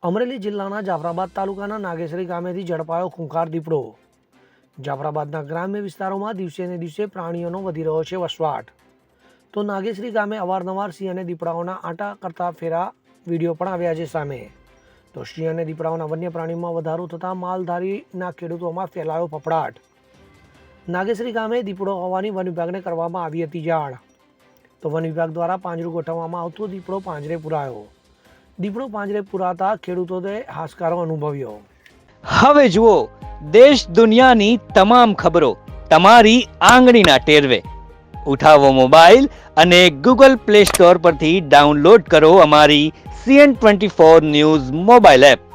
અમરેલી જિલ્લાના જાફરાબાદ તાલુકાના નાગેશ્રી ગામેથી ઝડપાયો ખૂંખાર દીપડો। જાફરાબાદના ગ્રામ્ય વિસ્તારોમાં દિવસે ને દિવસે પ્રાણીઓનો વધી રહ્યો છે વસવાટ। તો નાગેશ્રી ગામે અવારનવાર સિંહ અને દીપડાઓના આંટા કરતા ફેરા વિડીયો પણ આવ્યા છે સામે। તો સિંહ અને દીપડાઓના વન્ય પ્રાણીઓમાં વધારો થતાં માલધારીના ખેડૂતોમાં ફેલાયો ફફડાટ। નાગેશ્રી ગામે દીપડો હોવાની વન વિભાગને કરવામાં આવી હતી જાણ। તો વન વિભાગ દ્વારા પાંજરું ગોઠવવામાં આવતો દીપડો પાંજરે પુરાયો। દીપડો પાંજરે પુરાતા ખેડૂતોએ હાશકારો અનુભવ્યો। હવે જુઓ દેશ દુનિયાની તમામ ખબરો તમારી આંગળીના ટેરવે। ઉઠાવો મોબાઈલ અને ગૂગલ પ્લે સ્ટોર પરથી ડાઉનલોડ કરો અમારી CN24 ન્યૂઝ મોબાઈલ એપ।